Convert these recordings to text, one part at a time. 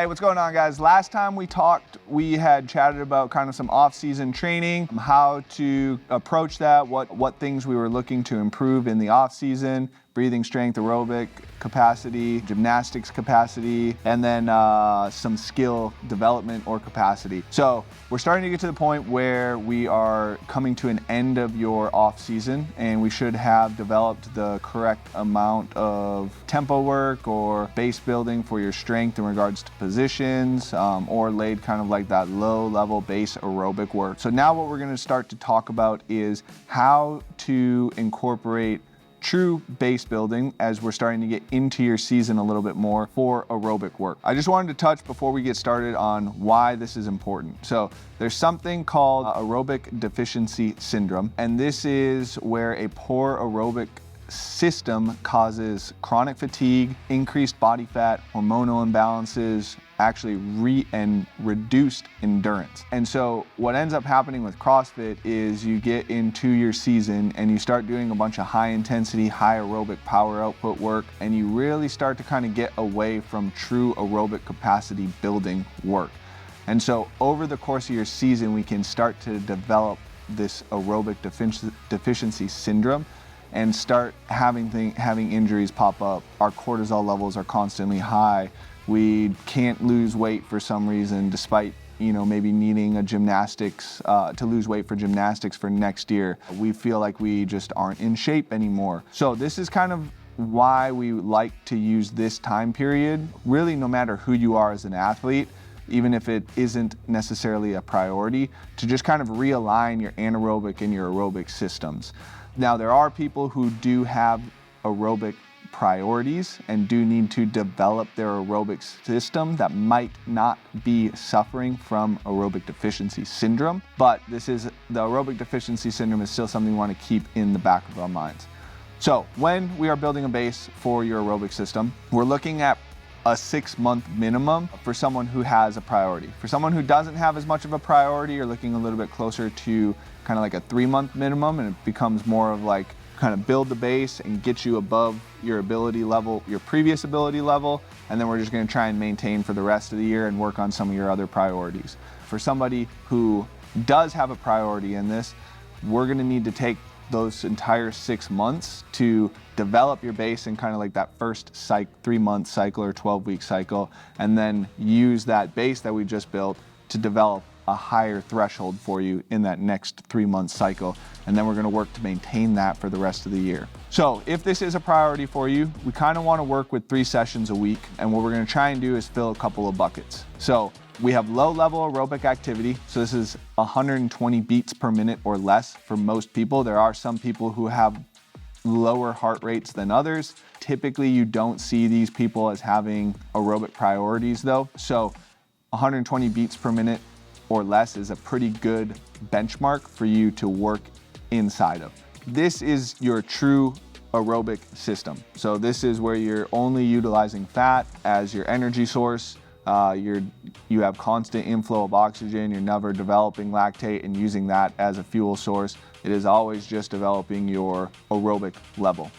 Hey, what's going on, guys? Last time we talked, we had chatted about kind of some off-season training, how to approach that, what things we were looking to improve in the off-season, breathing strength, aerobic capacity, gymnastics capacity, and then some skill development or capacity. So we're starting to get to the point where we are coming to an end of your off-season, and we should have developed the correct amount of tempo work or base building for your strength in regards to positions, or laid kind of like that low-level base aerobic work. So now what we're going to start to talk about is how to incorporate true base building as we're starting to get into your season a little bit more for aerobic work. I just wanted to touch before we get started on why this is important. So there's something called aerobic deficiency syndrome, and this is where a poor aerobic system causes chronic fatigue, increased body fat, hormonal imbalances, actually reduced endurance. And so what ends up happening with CrossFit is you get into your season and you start doing a bunch of high intensity, high aerobic power output work, and you really start to kind of get away from true aerobic capacity building work. And so over the course of your season, we can start to develop this aerobic deficiency syndrome and start having injuries pop up. Our cortisol levels are constantly high. We can't lose weight for some reason, despite maybe needing a gymnastics to lose weight for gymnastics for next year. We feel like we just aren't in shape anymore. So this is kind of why we like to use this time period, really no matter who you are as an athlete, even if it isn't necessarily a priority, to just kind of realign your anaerobic and your aerobic systems. Now, there are people who do have aerobic priorities and do need to develop their aerobic system that might not be suffering from aerobic deficiency syndrome, but the aerobic deficiency syndrome is still something we want to keep in the back of our minds. So when we are building a base for your aerobic system, we're looking at a 6-month minimum for someone who has a priority. For someone who doesn't have as much of a priority, you're looking a little bit closer to kind of like a 3-month minimum, and it becomes more of like kind of build the base and get you above your ability level, your previous ability level, and then we're just going to try and maintain for the rest of the year and work on some of your other priorities. For somebody who does have a priority in this, we're going to need to take those entire 6 months to develop your base in kind of like that first 3-month cycle or 12-week cycle, and then use that base that we just built to develop a higher threshold for you in that next 3-month cycle. And then we're going to work to maintain that for the rest of the year. So if this is a priority for you, we kind of want to work with 3 sessions a week. And what we're going to try and do is fill a couple of buckets. So we have low-level aerobic activity. So this is 120 beats per minute or less for most people. There are some people who have lower heart rates than others. Typically, you don't see these people as having aerobic priorities though. So 120 beats per minute or less is a pretty good benchmark for you to work inside of. This is your true aerobic system. So this is where you're only utilizing fat as your energy source. You have constant inflow of oxygen. You're never developing lactate and using that as a fuel source. It is always just developing your aerobic level.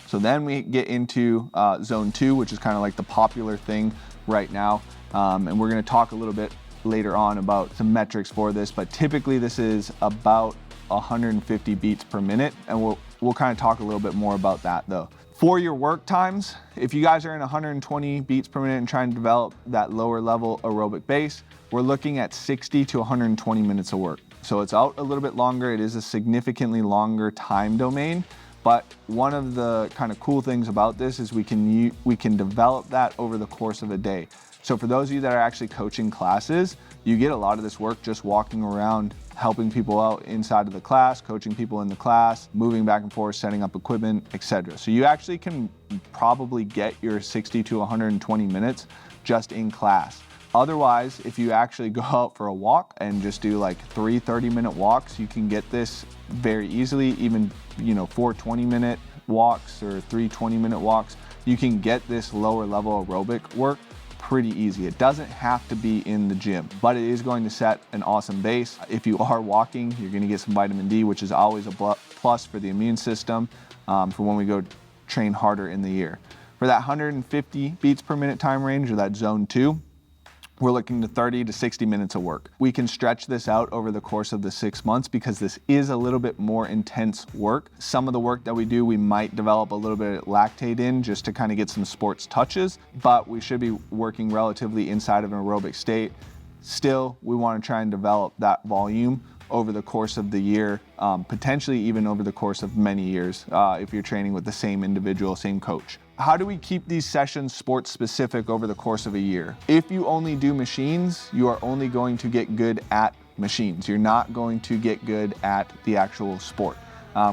So then we get into zone 2, which is kind of like the popular thing right now. And we're going to talk a little bit later on about some metrics for this, but typically this is about 150 beats per minute, and we'll kind of talk a little bit more about that though. For your work times, if you guys are in 120 beats per minute and trying to develop that lower level aerobic base, we're looking at 60 to 120 minutes of work. So it's out a little bit longer. It is a significantly longer time domain, but one of the kind of cool things about this is we can develop that over the course of a day. So for those of you that are actually coaching classes, you get a lot of this work just walking around, helping people out inside of the class, coaching people in the class, moving back and forth, setting up equipment, etc. So you actually can probably get your 60 to 120 minutes just in class. Otherwise, if you actually go out for a walk and just do like 3 30-minute walks, you can get this very easily. Even 4 20-minute walks or 3 20-minute walks, you can get this lower level aerobic work pretty easy. It doesn't have to be in the gym, but it is going to set an awesome base. If you are walking, you're going to get some vitamin D, which is always a plus for the immune system for when we go train harder in the year. For that 150 beats per minute time range, or that zone 2, we're looking to 30 to 60 minutes of work. We can stretch this out over the course of the 6 months because this is a little bit more intense work. Some of the work that we do, we might develop a little bit of lactate in just to kind of get some sports touches, but we should be working relatively inside of an aerobic state. Still, we want to try and develop that volume over the course of the year, potentially even over the course of many years if you're training with the same individual, same coach. How do we keep these sessions sports specific over the course of a year? If you only do machines, you are only going to get good at machines. You're not going to get good at the actual sport.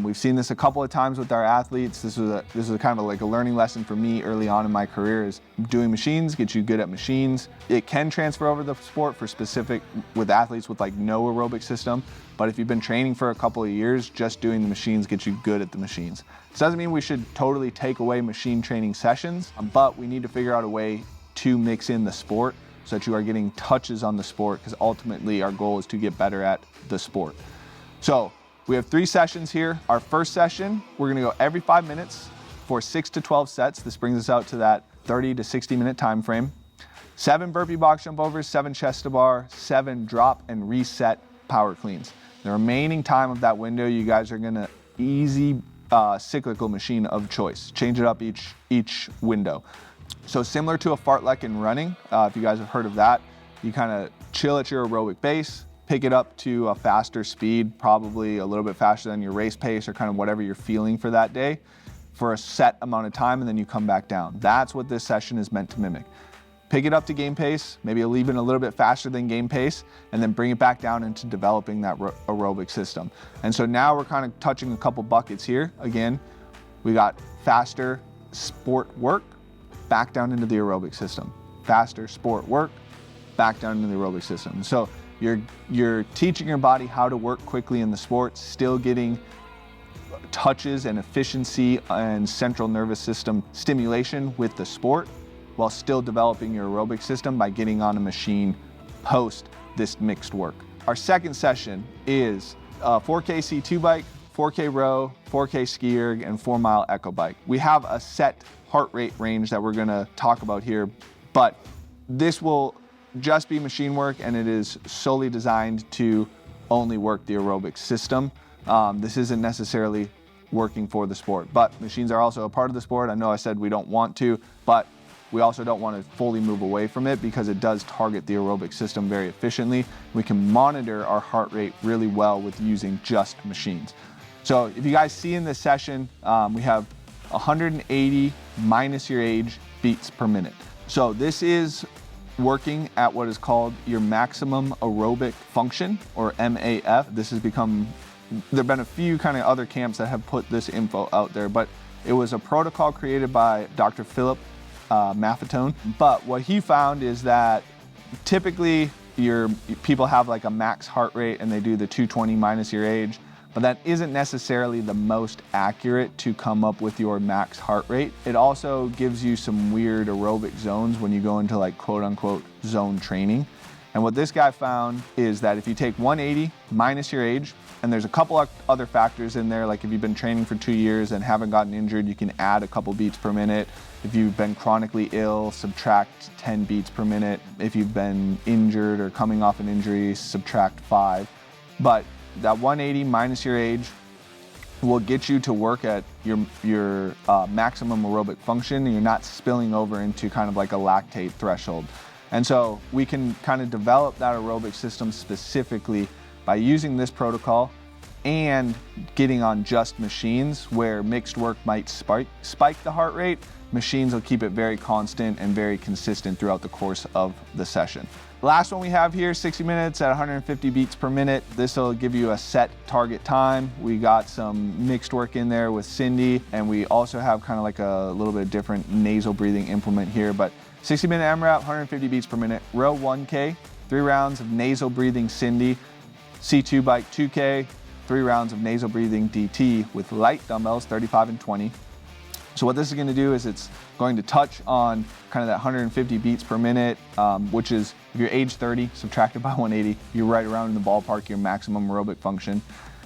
We've seen this a couple of times with our athletes. This was kind of like a learning lesson for me early on in my career, is doing machines gets you good at machines. It can transfer over the sport for specific with athletes with like no aerobic system, but if you've been training for a couple of years, just doing the machines gets you good at the machines. This doesn't mean we should totally take away machine training sessions, but we need to figure out a way to mix in the sport so that you are getting touches on the sport, because ultimately our goal is to get better at the sport. So we have 3 sessions here. Our first session, we're gonna go every 5 minutes for 6 to 12 sets. This brings us out to that 30 to 60 minute time frame. 7 burpee box jump overs, 7 chest to bar, 7 drop and reset power cleans. The remaining time of that window, you guys are gonna easy cyclical machine of choice. Change it up each window. So similar to a fartlek in running, if you guys have heard of that, you kind of chill at your aerobic base, pick it up to a faster speed, probably a little bit faster than your race pace or kind of whatever you're feeling for that day, for a set amount of time, and then you come back down. That's what this session is meant to mimic. Pick it up to game pace, maybe even a little bit faster than game pace, and then bring it back down into developing that aerobic system. And so now we're kind of touching a couple buckets here. Again, we got faster sport work, back down into the aerobic system. Faster sport work, back down into the aerobic system. So you're teaching your body how to work quickly in the sport, still getting touches and efficiency and central nervous system stimulation with the sport, while still developing your aerobic system by getting on a machine post this mixed work. Our second session is a 4K C2 bike, 4K row, 4K ski erg, and 4-mile echo bike. We have a set heart rate range that we're gonna talk about here, but this will just be machine work, and it is solely designed to only work the aerobic system. This isn't necessarily working for the sport, but machines are also a part of the sport. I know I said we don't want to, but we also don't want to fully move away from it because it does target the aerobic system very efficiently. We can monitor our heart rate really well with using just machines. So if you guys see in this session, we have 180 minus your age beats per minute. So this is working at what is called your maximum aerobic function, or MAF. This has become, there've been a few kind of other camps that have put this info out there, but it was a protocol created by Dr. Philip Maffetone. But what he found is that typically people have like a max heart rate and they do the 220 minus your age, but that isn't necessarily the most accurate to come up with your max heart rate. It also gives you some weird aerobic zones when you go into like quote unquote zone training. And what this guy found is that if you take 180 minus your age, and there's a couple other factors in there, like if you've been training for 2 years and haven't gotten injured, you can add a couple beats per minute. If you've been chronically ill, subtract 10 beats per minute. If you've been injured or coming off an injury, subtract 5. But that 180 minus your age will get you to work at your maximum aerobic function, and you're not spilling over into kind of like a lactate threshold. And so we can kind of develop that aerobic system specifically by using this protocol and getting on just machines, where mixed work might spike the heart rate. Machines will keep it very constant and very consistent throughout the course of the session. The last one we have here, 60 minutes at 150 beats per minute. This will give you a set target time. We got some mixed work in there with Cindy, and we also have kind of like a little bit different nasal breathing implement here, but 60-minute AMRAP, 150 beats per minute. Row 1K, 3 rounds of nasal breathing Cindy. C2 bike 2K, 3 rounds of nasal breathing DT with light dumbbells, 35 and 20. So what this is going to do is it's going to touch on kind of that 150 beats per minute, which is, if you're age 30, subtracted by 180, you're right around in the ballpark, your maximum aerobic function.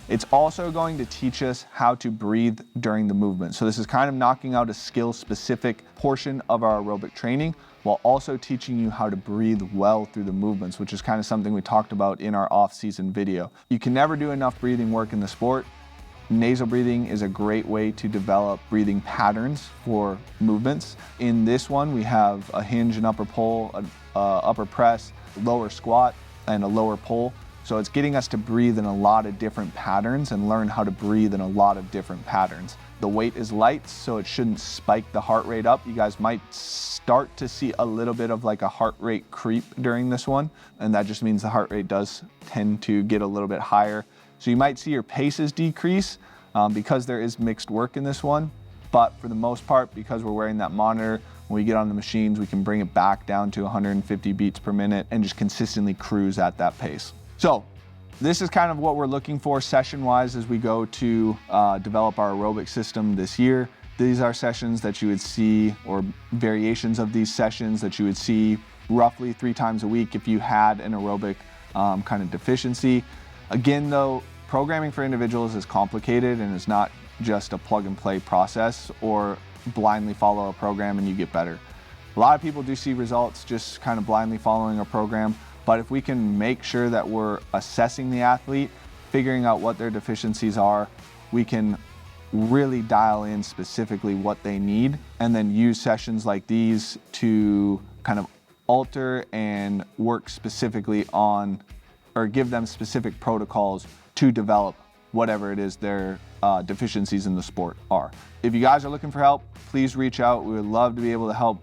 It's also going to teach us how to breathe during the movement. So this is kind of knocking out a skill-specific portion of our aerobic training while also teaching you how to breathe well through the movements, which is kind of something we talked about in our off-season video. You can never do enough breathing work in the sport. Nasal breathing is a great way to develop breathing patterns for movements. In this one, we have a hinge and upper pull, upper press, lower squat, and a lower pull. So it's getting us to breathe in a lot of different patterns and learn how to breathe in a lot of different patterns. The weight is light, so it shouldn't spike the heart rate up. You guys might start to see a little bit of like a heart rate creep during this one, and that just means the heart rate does tend to get a little bit higher. So you might see your paces decrease because there is mixed work in this one, but for the most part, because we're wearing that monitor, when we get on the machines, we can bring it back down to 150 beats per minute and just consistently cruise at that pace. So this is kind of what we're looking for session-wise as we go to develop our aerobic system this year. These are sessions that you would see, or variations of these sessions that you would see roughly 3 times a week if you had an aerobic kind of deficiency. Again though, programming for individuals is complicated and it's not just a plug and play process or blindly follow a program and you get better. A lot of people do see results just kind of blindly following a program. But if we can make sure that we're assessing the athlete, figuring out what their deficiencies are, we can really dial in specifically what they need and then use sessions like these to kind of alter and work specifically on, or give them specific protocols to develop whatever it is their deficiencies in the sport are. If you guys are looking for help, please reach out. We would love to be able to help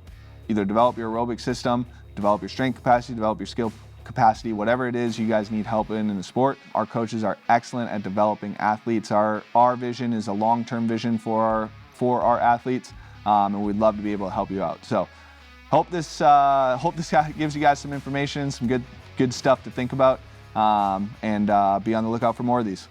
either develop your aerobic system, develop your strength capacity, develop your skill capacity, whatever it is you guys need help in the sport. Our coaches are excellent at developing athletes. Our vision is a long-term vision for our athletes, and we'd love to be able to help you out. So hope this gives you guys some information, some good stuff to think about, and be on the lookout for more of these.